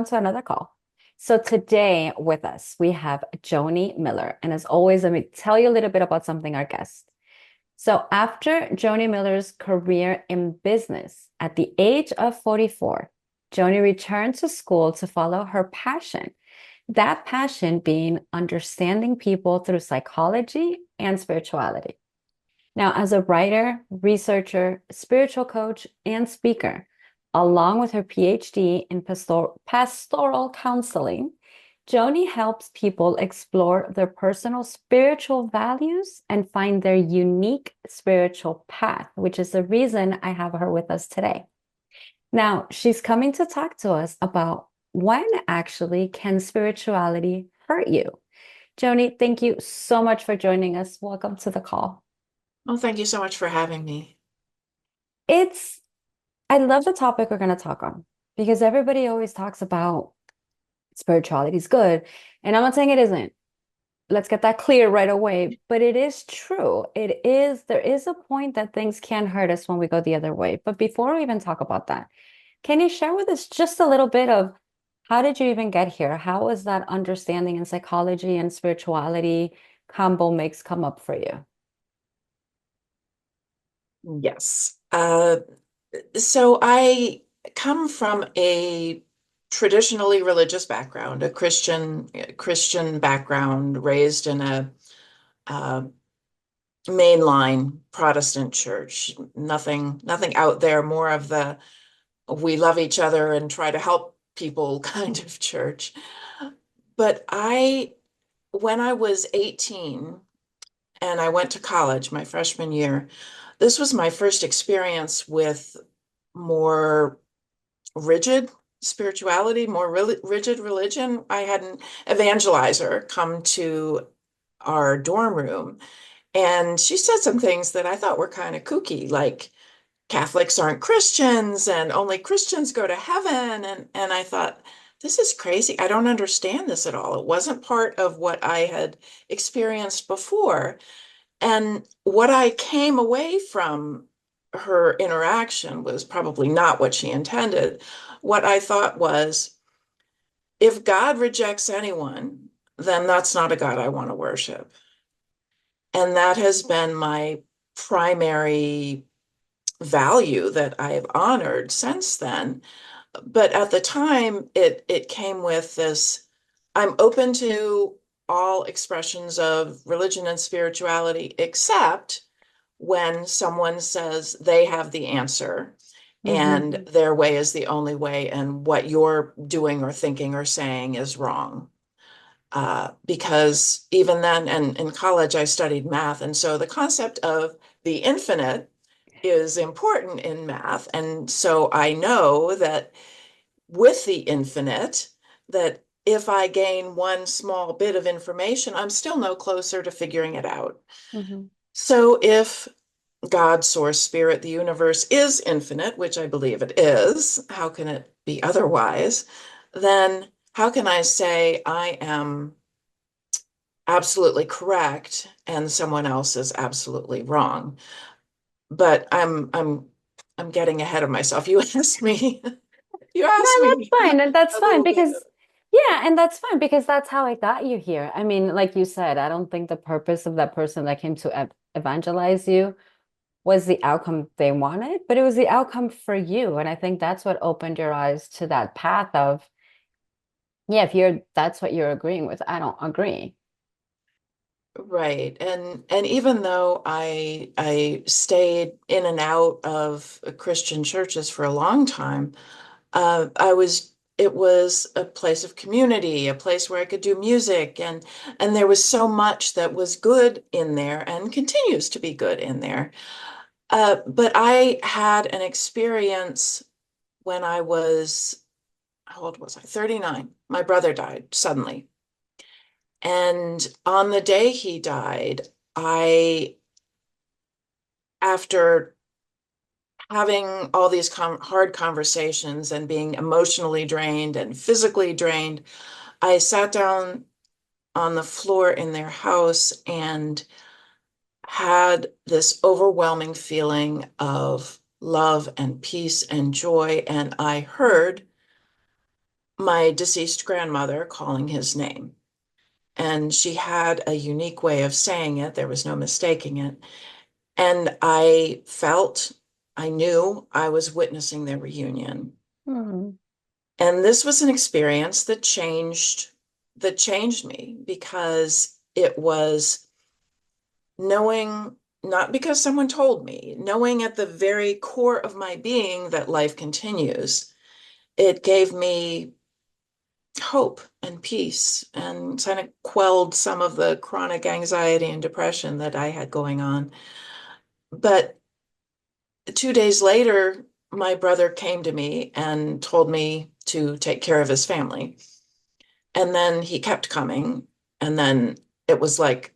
to another call. So today with us, we have Joni Miller. And as always, let me tell you a little bit about something our guest. So after Joni Miller's career in business, at the age of 44, Joni returned to school to follow her passion. That passion being understanding people through psychology and spirituality. Now, as a writer, researcher, spiritual coach, and speaker, along with her PhD in pastoral counseling, Joni helps people explore their personal spiritual values and find their unique spiritual path, which is the reason I have her with us today. Now, she's coming to talk to us about when actually can spirituality hurt you. Joni, thank you so much for joining us. Welcome to the call. Well, thank you so much for having me. It's, I love the topic we're going to talk on because everybody always talks about spirituality is good. And I'm not saying it isn't. Let's get that clear right away. But it is true. There is a point that things can hurt us when we go the other way. But before we even talk about that, can you share with us just a little bit of how did you even get here? How was that understanding in psychology and spirituality combo mix come up for you? Yes. So I come from a traditionally religious background, a Christian background, raised in a uh, mainline Protestant church. Nothing out there, more of the we love each other and try to help people kind of church. But when I was 18 and I went to college my freshman year, this was my first experience with more rigid spirituality, more rigid religion. I had an evangelizer come to our dorm room, and she said some things that I thought were kind of kooky, like Catholics aren't Christians and only Christians go to heaven. And I thought, this is crazy. I don't understand this at all. It wasn't part of what I had experienced before. And what I came away from her interaction was probably not what she intended. What I thought was, if God rejects anyone, then that's not a God I want to worship. And that has been my primary value that I've honored since then. But at the time, it came with this, I'm open to all expressions of religion and spirituality, except when someone says they have the answer and Hmm. their way is the only way, and what you're doing or thinking or saying is wrong. Because even then, and in college, I studied math. And so the concept of the infinite is important in math. And so I know that with the infinite, that if I gain one small bit of information, I'm still no closer to figuring it out. Hmm. So if God, source, spirit, the universe is infinite, which I believe it is, how can it be otherwise? Then how can I say I am absolutely correct and someone else is absolutely wrong? But I'm getting ahead of myself. You asked me, you No, asked that's me fine. And that's a fine little bit. because, yeah, and that's fine because that's how I got you here. I mean, like you said, I don't think the purpose of that person that came to evangelize you was the outcome they wanted, but it was the outcome for you. And I think that's what opened your eyes to that path of, yeah, if that's what you're agreeing with, I don't agree. Right. And even though I stayed in and out of Christian churches for a long time, it was a place of community, a place where I could do music, and there was so much that was good in there and continues to be good in there. But I had an experience when I was, how old was I? 39. My brother died suddenly. And on the day he died, after having all these hard conversations and being emotionally drained and physically drained, I sat down on the floor in their house and had this overwhelming feeling of love and peace and joy. And I heard my deceased grandmother calling his name. And she had a unique way of saying it. There was no mistaking it. And I knew I was witnessing their reunion. Hmm. And this was an experience that changed me because it was knowing, not because someone told me, knowing at the very core of my being that life continues. It gave me hope and peace and kind of quelled some of the chronic anxiety and depression that I had going on. But 2 days later, my brother came to me and told me to take care of his family. And then he kept coming. And then it was like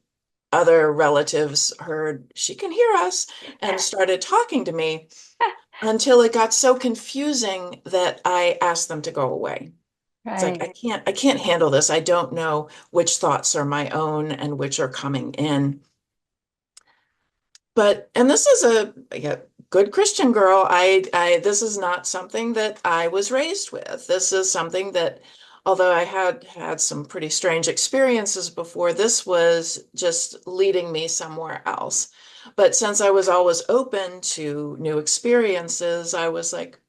other relatives heard, she can hear us, and started talking to me until it got so confusing that I asked them to go away. It's like, Right. I can't handle this. I don't know which thoughts are my own and which are coming in. And this is a good Christian girl. This is not something that I was raised with. This is something that, although I had some pretty strange experiences before, this was just leading me somewhere else. But since I was always open to new experiences, I was like,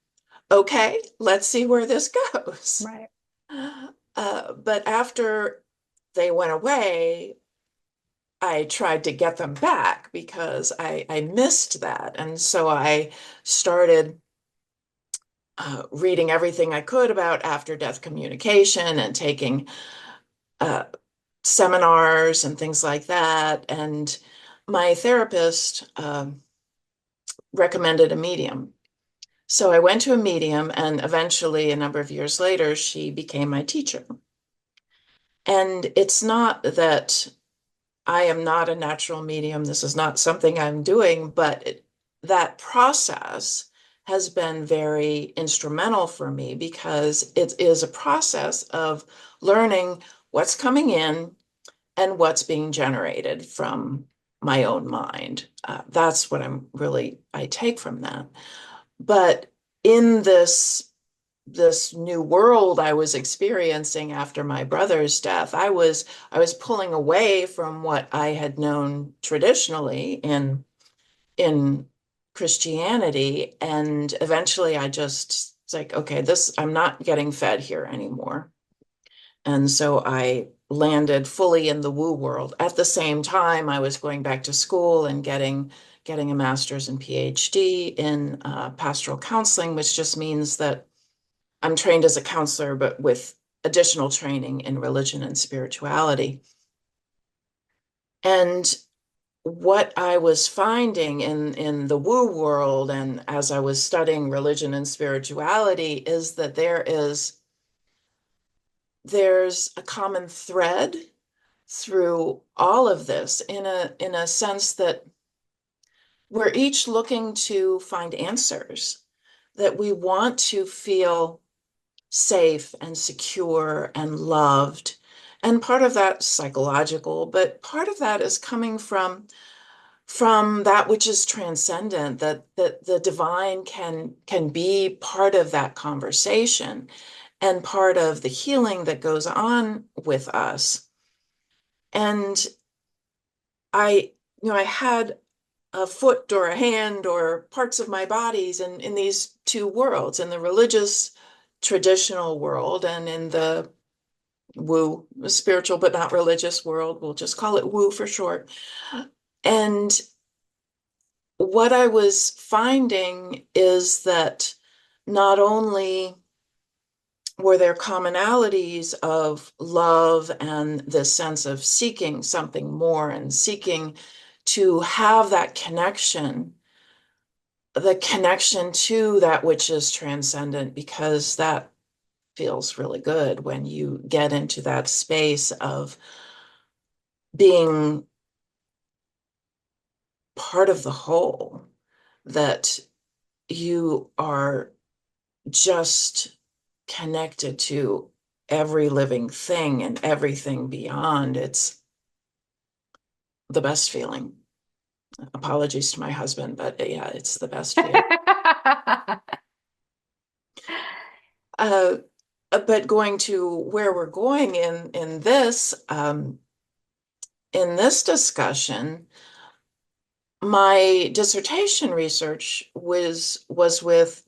okay, let's see where this goes. Right. But after they went away, I tried to get them back because I missed that. And so I started reading everything I could about after death communication and taking uh, seminars and things like that. And my therapist recommended a medium. So I went to a medium, and eventually, a number of years later, she became my teacher. And it's not that I am not a natural medium. This is not something I'm doing, but that process has been very instrumental for me because it is a process of learning what's coming in and what's being generated from my own mind. That's what I take from that. But in this new world I was experiencing after my brother's death, I was pulling away from what I had known traditionally in Christianity, and eventually I just it's like, okay, this I'm not getting fed here anymore. And so I landed fully in the woo world. At the same time, I was going back to school and getting a master's and PhD in pastoral counseling, which just means that I'm trained as a counselor, but with additional training in religion and spirituality. And what I was finding in the woo world and as I was studying religion and spirituality is that there's a common thread through all of this in a sense that we're each looking to find answers, that we want to feel safe and secure and loved. And part of that's psychological, but part of that is coming from that which is transcendent, that the divine can be part of that conversation and part of the healing that goes on with us. And I had a foot or a hand or parts of my bodies in these two worlds, in the religious traditional world and in the woo, spiritual but not religious world. We'll just call it woo for short. And what I was finding is that not only were there commonalities of love and this sense of seeking something more and seeking to have that connection, the connection to that which is transcendent, because that feels really good when you get into that space of being part of the whole, that you are just connected to every living thing and everything beyond. It's the best feeling. Apologies to my husband, but yeah, it's the best feeling. Uh, but going to where we're going in this discussion, my dissertation research was with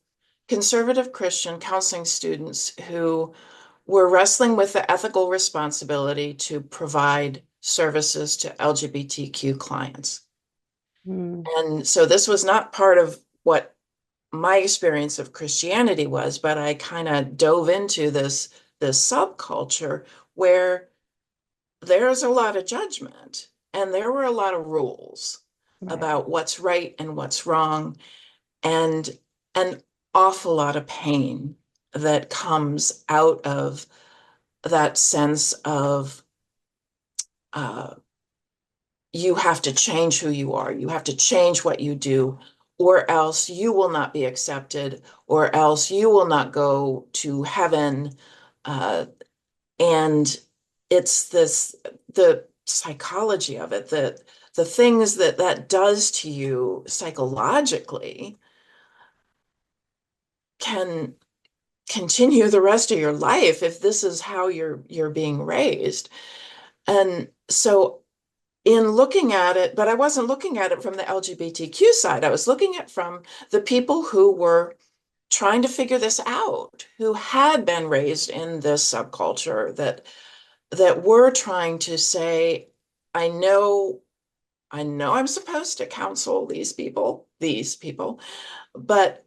conservative Christian counseling students who were wrestling with the ethical responsibility to provide services to LGBTQ clients. Mm, And so this was not part of what my experience of Christianity was, but I kind of dove into this subculture where there's a lot of judgment and there were a lot of rules right. about what's right and what's wrong, and an awful lot of pain that comes out of that sense of uh, you have to change who you are, you have to change what you do, or else you will not be accepted, or else you will not go to heaven. Uh, and it's the psychology of it, the things that that does to you psychologically can continue the rest of your life if this is how you're being raised. And so in looking at it, but I wasn't looking at it from the LGBTQ side. I was looking at it from the people who were trying to figure this out, who had been raised in this subculture that were trying to say, I know, I know I'm supposed to counsel these people, but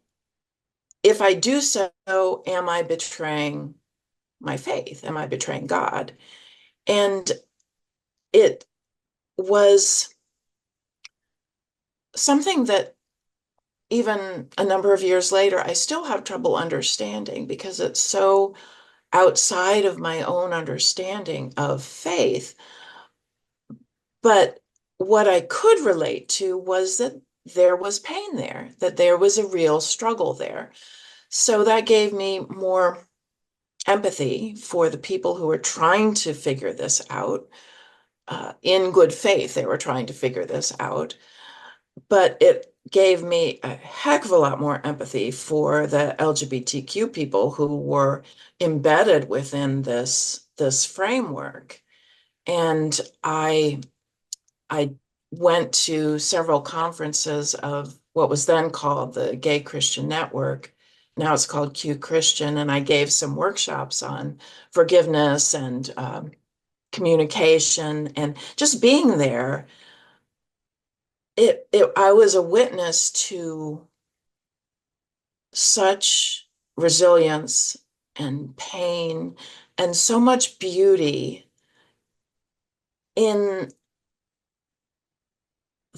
if I do so, am I betraying my faith? Am I betraying God? And it was something that even a number of years later, I still have trouble understanding because it's so outside of my own understanding of faith. But what I could relate to was that there was pain there, that there was a real struggle there. So that gave me more empathy for the people who were trying to figure this out. In good faith, they were trying to figure this out. But it gave me a heck of a lot more empathy for the LGBTQ people who were embedded within this framework. And I went to several conferences of what was then called the Gay Christian Network. Now it's called Q Christian, and I gave some workshops on forgiveness and communication, and just being there, I was a witness to such resilience and pain and so much beauty in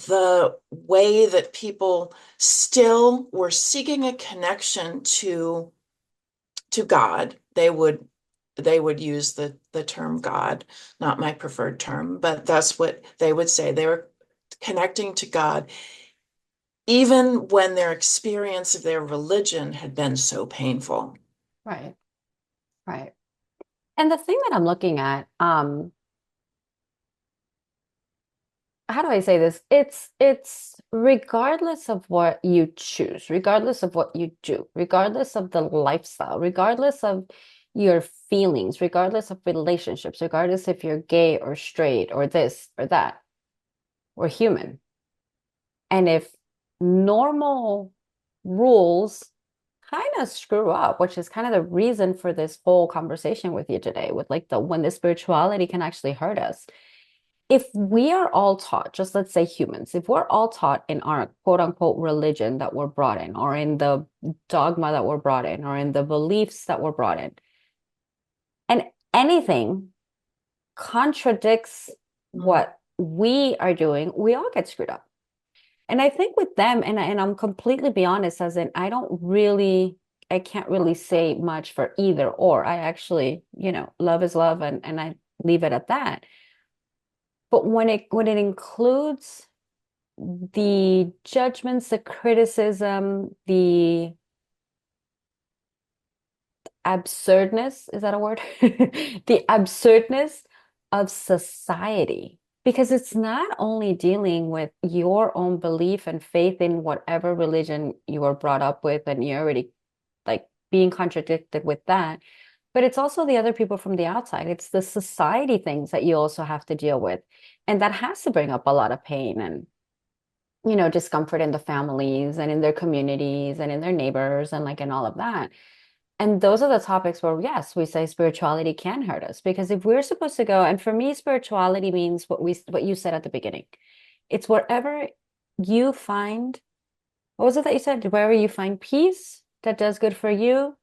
the way that people still were seeking a connection to God. They would use the term God, not my preferred term, but that's what they would say. They were connecting to God even when their experience of their religion had been so painful. Right. Right. And the thing that I'm looking at, how do I say this? It's regardless of what you choose, regardless of what you do, regardless of the lifestyle, regardless of your feelings, regardless of relationships, regardless if you're gay or straight or this or that, or human. And if normal rules kind of screw up, which is kind of the reason for this whole conversation with you today, with like the when the spirituality can actually hurt us. If we are all taught, just let's say humans, if we're all taught in our quote unquote religion that we're brought in, or in the dogma that we're brought in, or in the beliefs that we're brought in, and anything contradicts Mm, what we are doing, we all get screwed up. And I think with them, and I'm completely be honest, as in I can't really say much for either or. I actually, love is love and I leave it at that. But when it includes the judgments, the criticism, the absurdness, is that a word? The absurdness of society. Because it's not only dealing with your own belief and faith in whatever religion you were brought up with, and you're already like being contradicted with that, But it's also the other people from the outside. It's the society things that you also have to deal with. And that has to bring up a lot of pain and, discomfort in the families and in their communities and in their neighbors and like in all of that. And those are the topics where, yes, we say spirituality can hurt us because if we're supposed to go, and for me, spirituality means what you said at the beginning. It's wherever you find, what was it that you said? Wherever you find peace that does good for you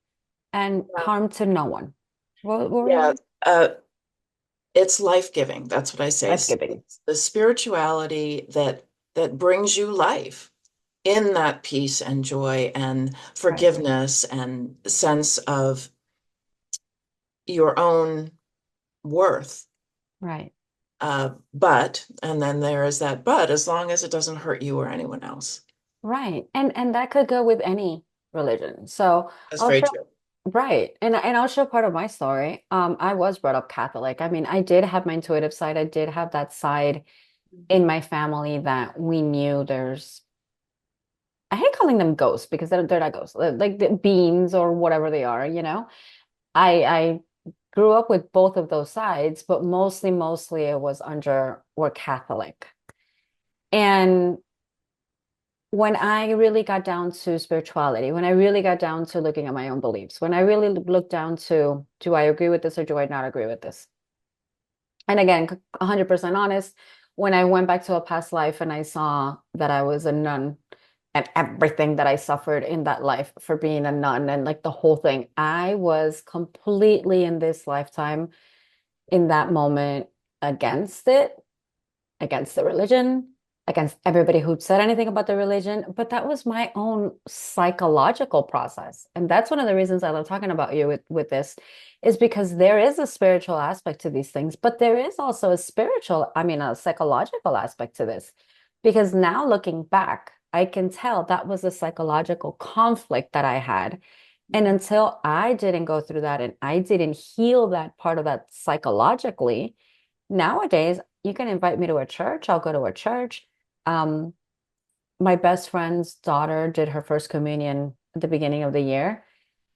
and Yeah. harm to no one. What were Yeah, the uh, it's life-giving. That's what I say. life-giving? It's the spirituality that brings you life in that peace and joy and Right, forgiveness and sense of your own worth. right, And then there is that but, as long as it doesn't hurt you or anyone else. right. And that could go with any religion. So That's I'll very share. true. Right. And I'll share part of my story. I was brought up Catholic. I mean, I did have my intuitive side. I did have that side in my family that we knew I hate calling them ghosts because they're not ghosts, like the beings or whatever they are, you know. I grew up with both of those sides, but mostly it was under we're Catholic. And when I really got down to spirituality, when I really got down to looking at my own beliefs, when I really looked down to do I agree with this or do I not agree with this? And again, 100% honest, when I went back to a past life and I saw that I was a nun and everything that I suffered in that life for being a nun and like the whole thing, I was completely in this lifetime, in that moment, against it, against the religion, against everybody who said anything about the religion. But that was my own psychological process. And that's one of the reasons I love talking about you with this, is because there is a spiritual aspect to these things, but there is also a psychological aspect to this. Because now looking back, I can tell that was a psychological conflict that I had. And until I didn't go through that and I didn't heal that part of that psychologically, nowadays, you can invite me to a church. I'll go to a church. Um, my best friend's daughter did her first communion at the beginning of the year.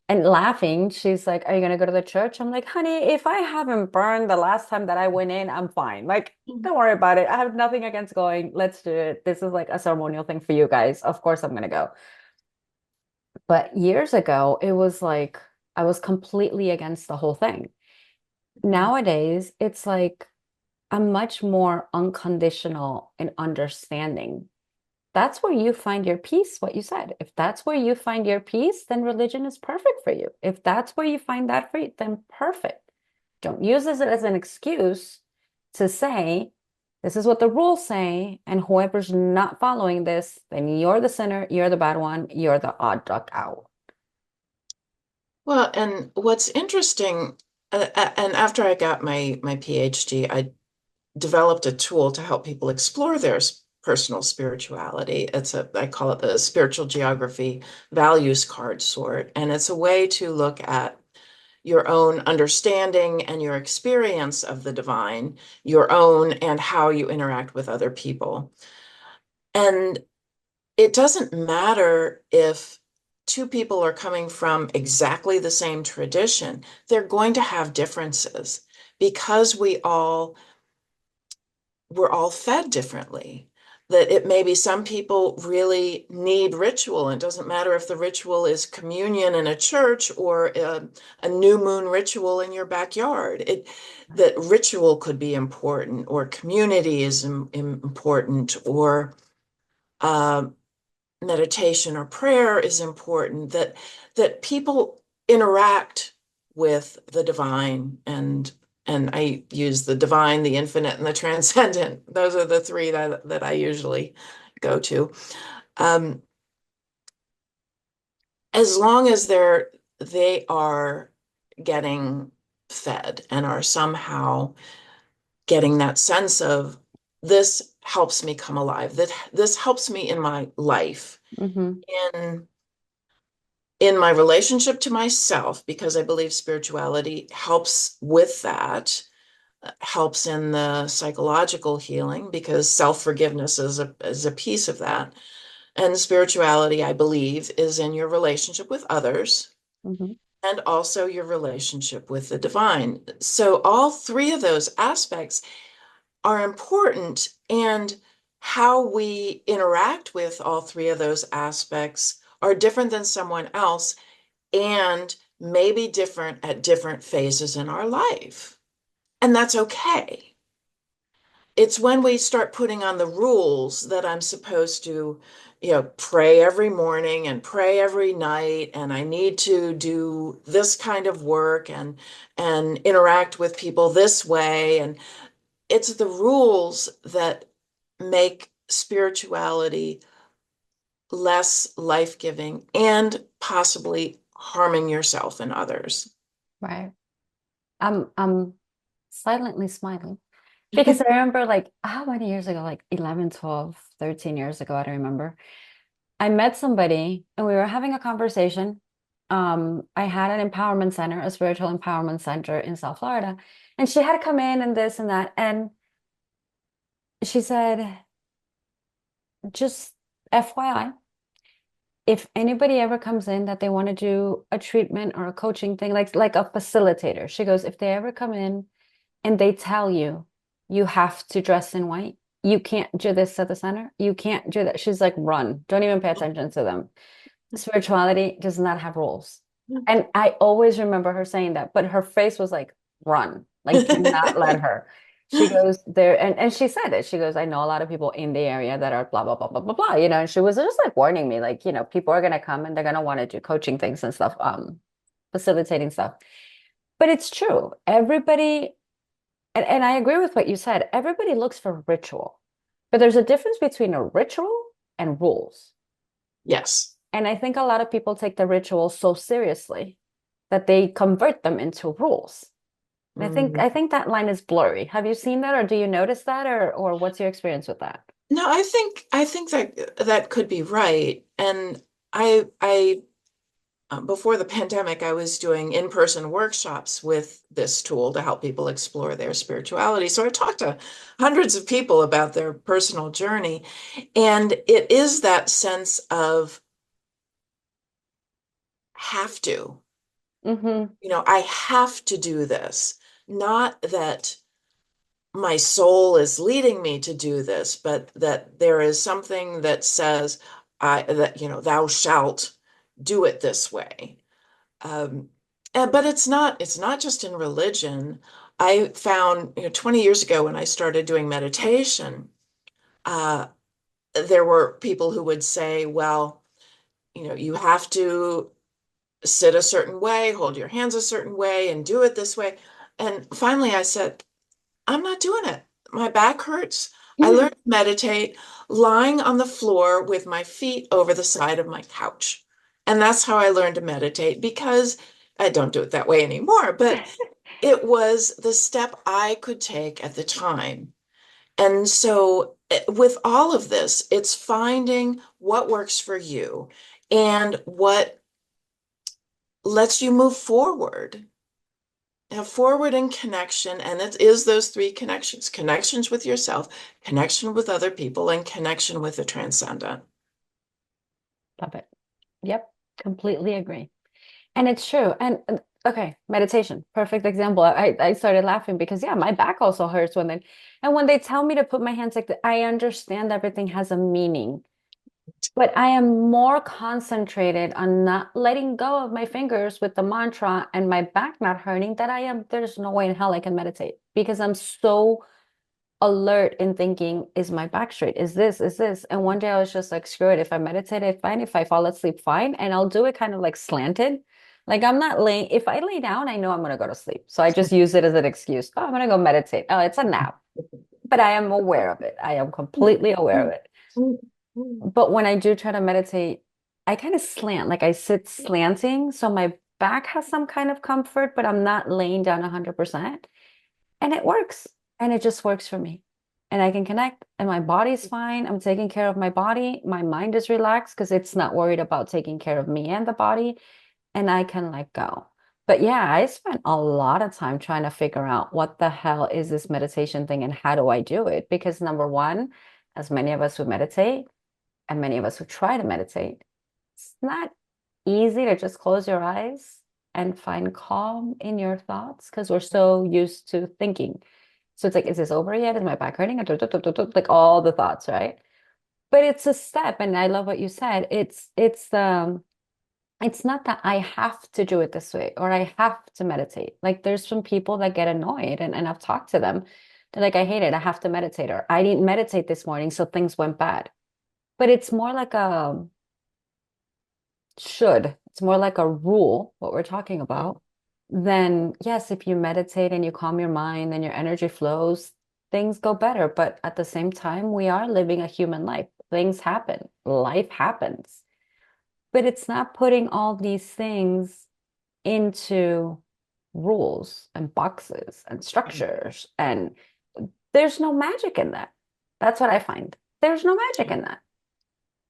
And laughing, she's like, "Are you going to go to the church?" I'm like, "Honey, if I haven't burned the last time that I went in, I'm fine. Like, don't worry about it. I have nothing against going. Let's do it. This is like a ceremonial thing for you guys. Of course, I'm going to go." But years ago, it was like I was completely against the whole thing. Nowadays, it's like I'm much more unconditional in understanding. That's where you find your peace, what you said. If that's where you find your peace, then religion is perfect for you. If that's where you find that for you, then perfect. Don't use this as an excuse to say, this is what the rules say, and whoever's not following this, then you're the sinner, you're the bad one, you're the odd duck out. Well, and what's interesting, and after I got my PhD, I developed a tool to help people explore their personal spirituality. I call it the spiritual geography values card sort, and it's a way to look at your own understanding and your experience of the divine, your own, and how you interact with other people. And it doesn't matter if two people are coming from exactly the same tradition, they're going to have differences because we're all fed differently. That it maybe some people really need ritual, and it doesn't matter if the ritual is communion in a church or a new moon ritual in your backyard. That ritual could be important, or community is important, or uh, meditation or prayer is important. That people interact with the divine, and I use the divine, the infinite, and the transcendent. Those are the three that I usually go to. Um, as long as they are getting fed and are somehow getting that sense of this helps me come alive, that this helps me in my life, Hmm. in in my relationship to myself, because I believe spirituality helps with that, helps in the psychological healing, because self-forgiveness is a piece of that. And spirituality, I believe, is in your relationship with others. Hmm. and also your relationship with the divine. So all three of those aspects are important, and how we interact with all three of those aspects are different than someone else and maybe different at different phases in our life. And that's okay. It's when we start putting on the rules that I'm supposed to, pray every morning and pray every night, and I need to do this kind of work and interact with people this way. And it's the rules that make spirituality less life-giving and possibly harming yourself and others. Right. I'm silently smiling because I remember like how many years ago, like 11, 12, 13 years ago, I don't remember. I met somebody and we were having a conversation. I had an empowerment center, a spiritual empowerment center in South Florida, and she had come in and this and that. And she said, just FYI, if anybody ever comes in that they want to do a treatment or a coaching thing, like a facilitator, she goes, if they ever come in and they tell you you have to dress in white, you can't do this at the center, you can't do that. She's like, run, don't even pay attention to them. Spirituality does not have rules. And I always remember her saying that, but her face was like, run, like, do not let her. She goes there, and she said it. She goes, I know a lot of people in the area that are blah, blah, blah, blah, blah, blah, and she was just like warning me, like, people are gonna come and they're gonna want to do coaching things and stuff, facilitating stuff. But it's true. Everybody, and I agree with what you said, everybody looks for ritual, but there's a difference between a ritual and rules. Yes. And I think a lot of people take the rituals so seriously that they convert them into rules. And Mm. I think that line is blurry. Have you seen that or do you notice that or what's your experience with that? No, I think that that could be right. And I before the pandemic, I was doing in-person workshops with this tool to help people explore their spirituality. So I talked to hundreds of people about their personal journey, and it is that sense of have to. Mm-hmm. I have to do this. Not that my soul is leading me to do this, but that there is something that says thou shalt do it this way. Um, but it's not just in religion. I found, 20 years ago when I started doing meditation, uh, there were people who would say, well, you have to sit a certain way, hold your hands a certain way, and do it this way. And finally, I said, I'm not doing it. My back hurts. I learned to meditate lying on the floor with my feet over the side of my couch. And that's how I learned to meditate, because I don't do it that way anymore, but it was the step I could take at the time. And so, with all of this, it's finding what works for you and what lets you move forward. Now, forward in connection, and it is those three connections with yourself, connection with other people, and connection with the transcendent. Love it. Yep, completely agree. And it's true. And okay, meditation, perfect example. I started laughing because yeah, my back also hurts when they tell me to put my hands like that, I understand everything has a meaning. But I am more concentrated on not letting go of my fingers with the mantra and my back not hurting that I am. There's no way in hell I can meditate because I'm so alert in thinking, is my back straight? Is this? And one day I was just like, screw it. If I meditate, it's fine. If I fall asleep, fine. And I'll do it kind of like slanted. Like I'm not laying, if I lay down, I know I'm going to go to sleep. So I just use it as an excuse. Oh, I'm going to go meditate. Oh, it's a nap. But I am aware of it. I am completely aware of it. But when I do try to meditate, I kind of slant, like I sit slanting. So my back has some kind of comfort, but I'm not laying down 100%. And it works. And it just works for me. And I can connect, and my body's fine. I'm taking care of my body. My mind is relaxed because it's not worried about taking care of me and the body. And I can let go. But yeah, I spent a lot of time trying to figure out what the hell is this meditation thing and how do I do it? Because number one, as many of us who meditate, and many of us who try to meditate, it's not easy to just close your eyes and find calm in your thoughts because we're so used to thinking. So it's like, is this over yet? Is my back hurting? Like all the thoughts, right? But it's a step, and I love what you said. It's not that I have to do it this way or I have to meditate. Like there's some people that get annoyed and I've talked to them. They're like, I hate it. I have to meditate, or I didn't meditate this morning, so things went bad. But it's more like a should. It's more like a rule, what we're talking Mm. about. Then, yes, if you meditate and you calm your mind and your energy flows, things go better. But at the same time, we are living a human life. Things happen, life happens. But it's not putting all these things into rules and boxes and structures. And there's no magic in that. That's what I find. There's no magic in that.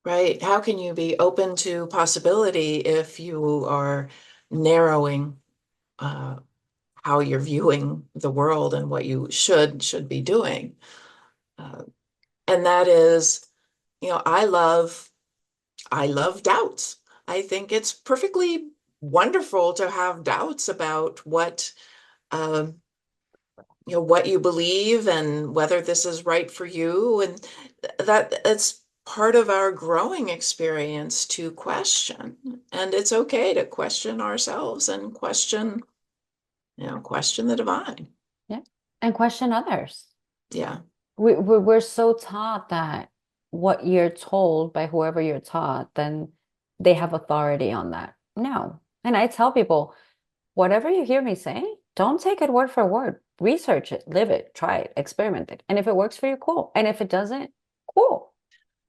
Right. How can you be open to possibility if you are narrowing uh, how you're viewing the world and what you should be doing? Uh, and that is, I love doubts. I think it's perfectly wonderful to have doubts about um, what you believe and whether this is right for you, and that's part of our growing experience to question. And it's okay to question ourselves and question the divine. Yeah. And question others. Yeah. We're so taught that what you're told by whoever you're taught, then they have authority on that. No. And I tell people, whatever you hear me say, don't take it word for word. Research it, live it, try it, experiment it. And if it works for you, cool. And if it doesn't, cool.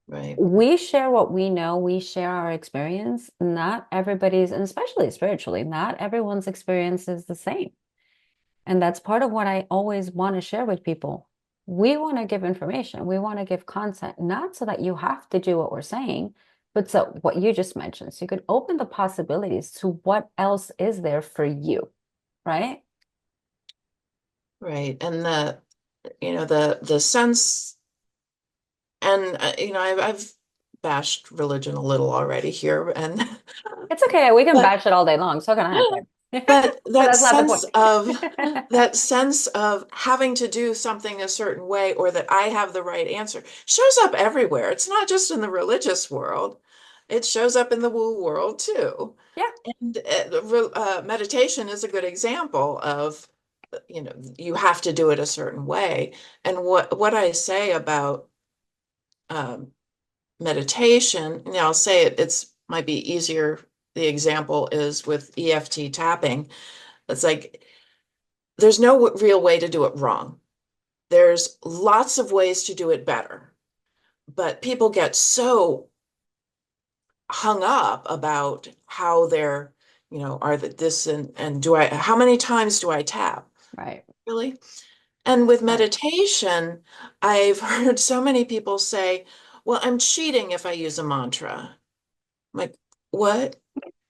Right. We share what we know, we share our experience. Not everybody's, and especially spiritually, not everyone's experience is the same. And that's part of what I always want to share with people. We want to give information, we want to give content, not so that you have to do what we're saying, but so what you just mentioned. So you could open the possibilities to what else is there for you, right? Right. And the sense, and I've bashed religion a little already here, and It's okay. We can but bash it all day long. So can I, but But but that's not the point. that sense of having to do something a certain way, or that I have the right answer, shows up everywhere. It's not just in the religious world. It shows up in the woo world too. Yeah. And meditation is a good example of, you have to do it a certain way. And what I say about um, meditation, I'll say it's might be easier. The example is with EFT tapping. It's like there's no real way to do it wrong. There's lots of ways to do it better, but people get so hung up about how they're, are that this and how many times do I tap? Right. Really? And with Right. meditation, I've heard so many people say, well, I'm cheating if I use a mantra. I'm like, what?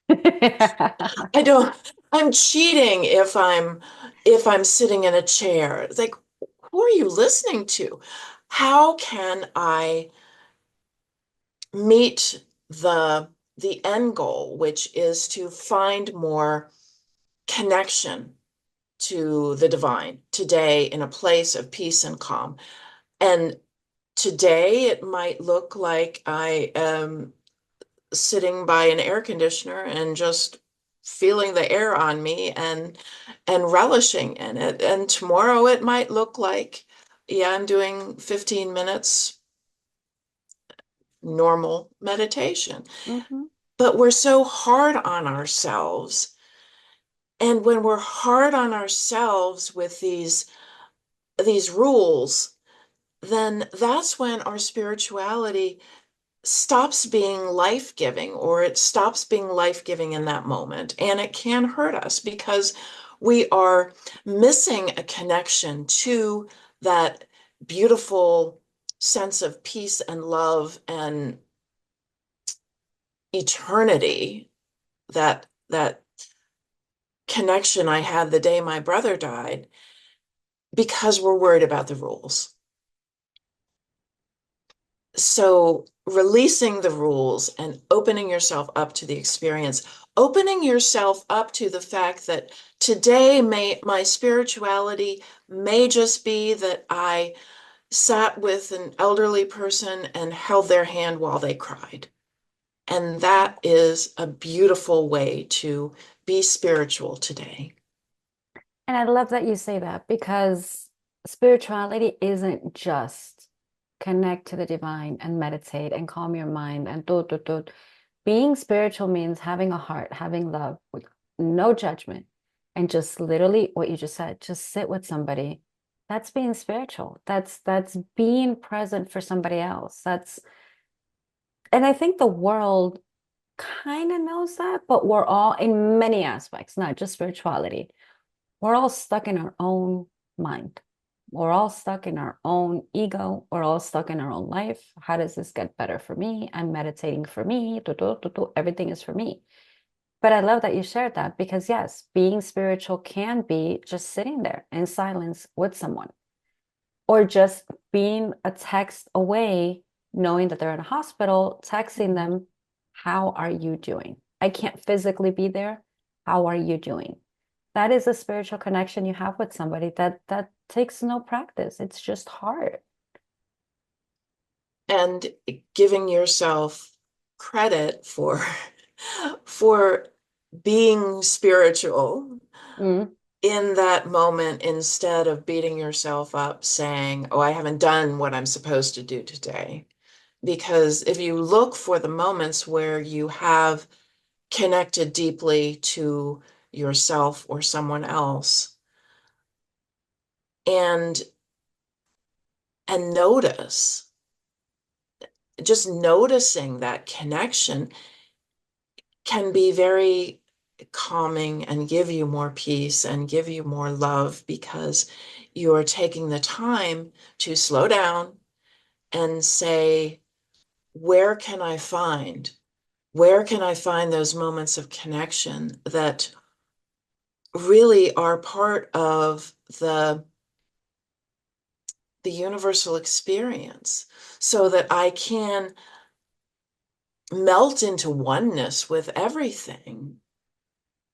I don't, I'm cheating if I'm sitting in a chair. It's like, who are you listening to? How can I meet the end goal, which is to find more connection to the divine today in a place of peace and calm? And today it might look like I am sitting by an air conditioner and just feeling the air on me and relishing in it. And tomorrow it might look like, yeah, I'm doing 15 minutes normal meditation. Hmm. But we're so hard on ourselves. And when we're hard on ourselves with these rules, then that's when our spirituality stops being life-giving, or it stops being life-giving in that moment. And it can hurt us because we are missing a connection to that beautiful sense of peace and love and eternity, that connection I had the day my brother died, because we're worried about the rules. So releasing the rules and opening yourself up to the experience opening yourself up to the fact that today my spirituality may just be that I sat with an elderly person and held their hand while they cried. And that is a beautiful way to be spiritual today. And I love that you say that because spirituality isn't just connect to the divine and meditate and calm your mind and do. Being spiritual means having a heart, having love, with no judgment, and just literally what you just said, just sit with somebody. That's being spiritual. That's being present for somebody else. And I think the world kind of knows that, but we're all in many aspects, not just spirituality. We're all stuck in our own mind. We're all stuck in our own ego. We're all stuck in our own life. How does this get better for me? I'm meditating for me. Everything is for me. But I love that you shared that because, yes, being spiritual can be just sitting there in silence with someone or just being a text away, knowing that they're in a hospital, texting them, how are you doing? I can't physically be there. How are you doing? That is a spiritual connection you have with somebody that takes no practice. It's just heart. And giving yourself credit for for being spiritual Mm, in that moment instead of beating yourself up saying, "Oh, I haven't done what I'm supposed to do today." Because if you look for the moments where you have connected deeply to yourself or someone else and notice, just noticing that connection can be very calming and give you more peace and give you more love because you're taking the time to slow down and say, where can I find? Where can I find those moments of connection that really are part of the universal experience so that I can melt into oneness with everything.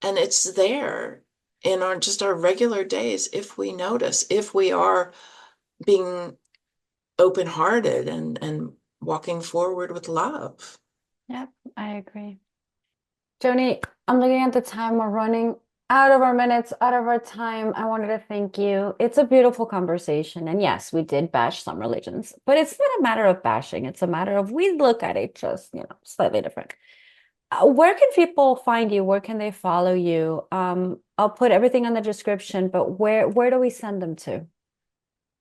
And it's there in our just our regular days if we notice, if we are being open-hearted and walking forward with love. yep, I agree. Joni, I'm looking at the time. We're running out of our minutes, out of our time. I wanted to thank you. It's a beautiful conversation. And yes, we did bash some religions, but it's not a matter of bashing. It's a matter of we look at it just, slightly different. Where can people find you? Where can they follow you? I'll put everything on the description, but where do we send them to?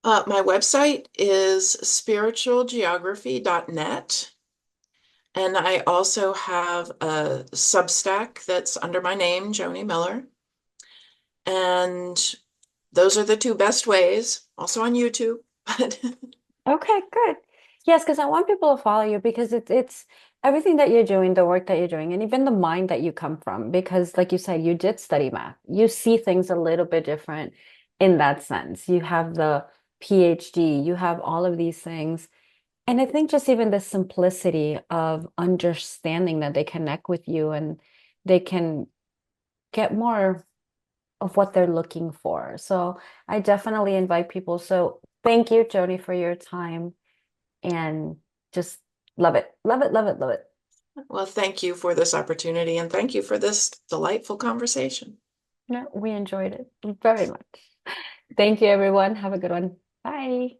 My website is spiritualgeography.net. And I also have a Substack that's under my name, Joni Miller. And those are the two best ways. Also on YouTube. But Okay, good. Yes, because I want people to follow you because it's everything that you're doing, the work that you're doing, and even the mind that you come from. Because, like you said, you did study math. You see things a little bit different in that sense. You have the PhD, you have all of these things. And I think just even the simplicity of understanding that they connect with you and they can get more of what they're looking for. So I definitely invite people. So thank you, Joni, for your time and just love it. Love it, love it, love it. well, thank you for this opportunity and thank you for this delightful conversation. No, we enjoyed it very much. Thank you, everyone. Have a good one. Bye.